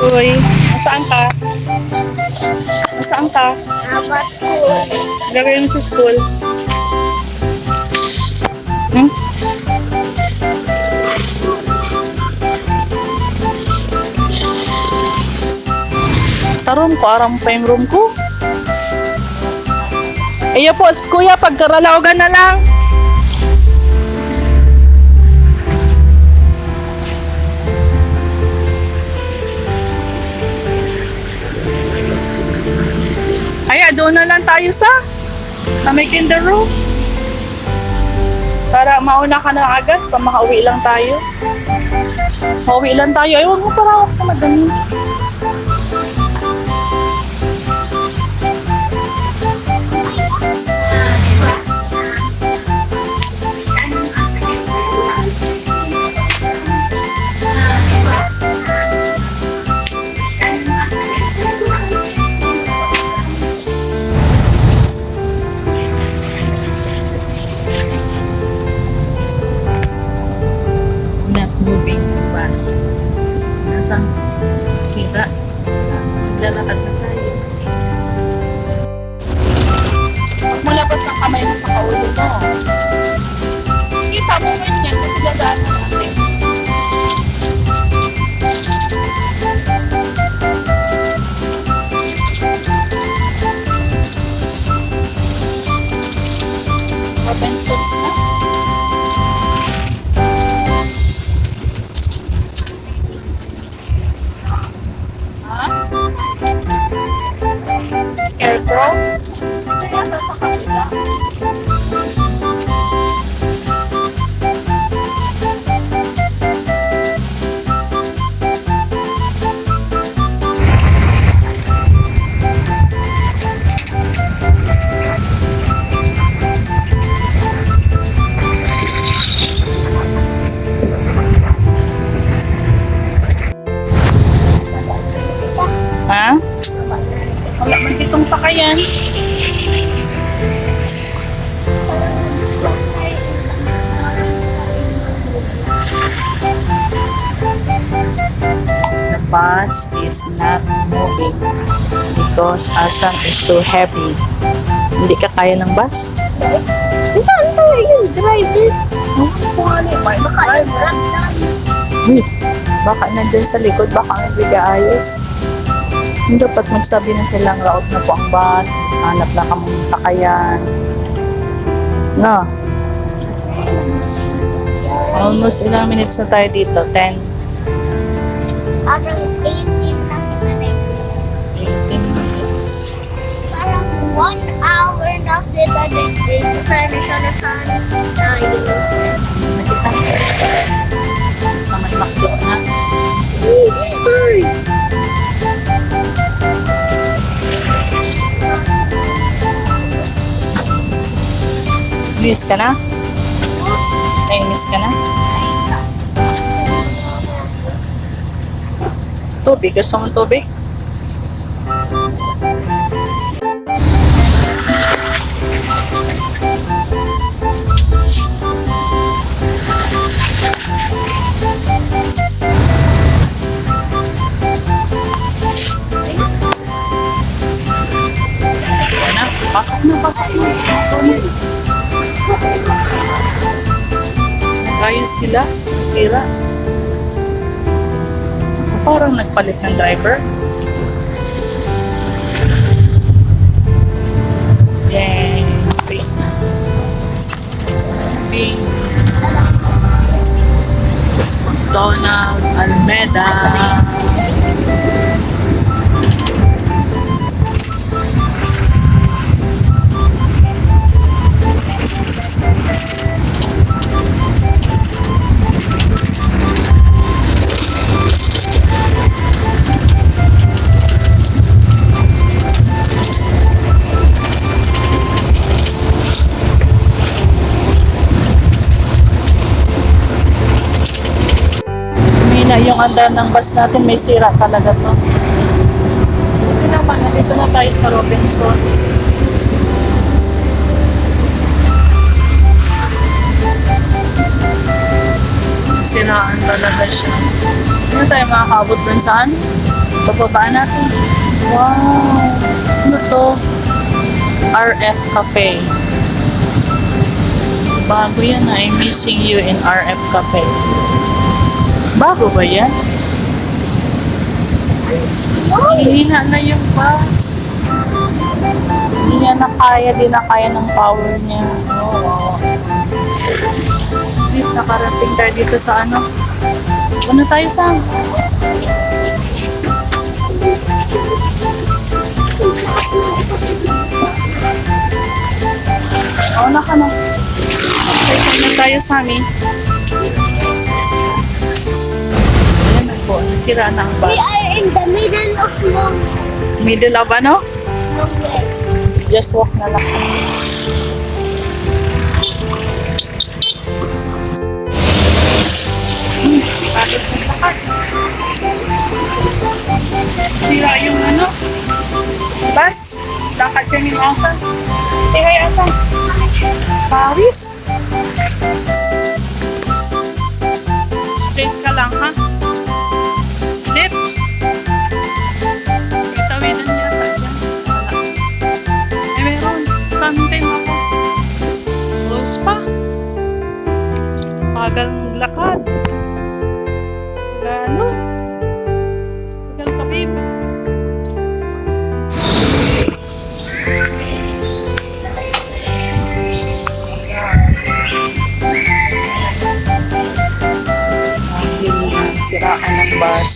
Uy, nasaan ka? Nasaan ka? Dapat ko. Gagawin mo sa school. Hmm? Sa room ko, aram pa yung room ko. Iyo po, kuya, pagkaralaogan na lang. Ay, doon na lang tayo sa may kinder room. Para mauna ka na agad, pa makauwi lang tayo. Mauwi lang tayo. Ay, huwag mo parawak sa madami. Not moving bus. Nasaan? Sira. Maglalakad na tayo. Huwag mo labas ang kamay mo sa kaulo mo. Kita mo mo yan kasi dadaan na natin. Robinsons na. Scarecrow? Tumata sa kabila. Ha? Wala man ditong sakayan. The bus is not moving because Asan is so heavy. Hindi ka kaya ng bus? Saan pala yung driver? Baka Nakalimutan. baka nandyan sa likod, baka hindi ayos. Hindi dapat magsabi na silang route na po ang bus, hanap na kami ng sakayan. No. Almost ilang minutes na tayo dito, 10. Parang 18 na. 18 minutes. Parang 1 hour na kita din. Sa sana siya na sans tayo. Nakita mo. Sa may makdo na. Hey! Miss ka na? Ay, miss ka na? Tubig. Gusto mong tubig? Ayan na. Pasok na, pasok na. Ayos sila. Sira. Parang nagpalit ng driver. Yay! Pink. Pink. Donald Almeda. Yung andar ng bus natin, may sira talaga to. Ito naman, nandito na tayo sa Robinsons. Siraan talaga siya. Hindi na tayo makakaabot dun saan? Bababaan natin. Wow! Ano to? RF Cafe. Bago yan na. I'm missing you in RF Cafe. Bago ba yan? Hihina na yung bus. Hindi niya na kaya, di na kaya ng power niya. Oh, wow. Please, nakarating tayo dito sa ano. Ano tayo sa? Oo na ka na. Okay, na tayo sa amin. Ayan na po, nasira na ang We bus. are in the middle of Middle of ano? nowhere. Just walk na lang. Bakit ng lakad? Sira yung ano? Bus. Lakad kami ng asan. Say hi, asan? Paris. Straight ka lang, ha? Lip. Itawinan niya tayo dyan. Wala. Eh, meron. Sometime ako. Close pa. Pagal maglakad. Gano? Pagal ka, babe. Siraan ng bus.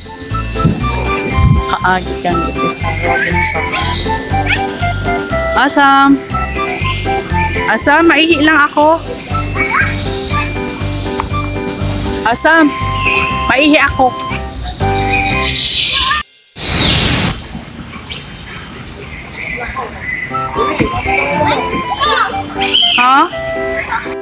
Kaagi kang ito sa Robinson. Asam! Asam, maihi lang ako. Asam, maihi ako. Ha?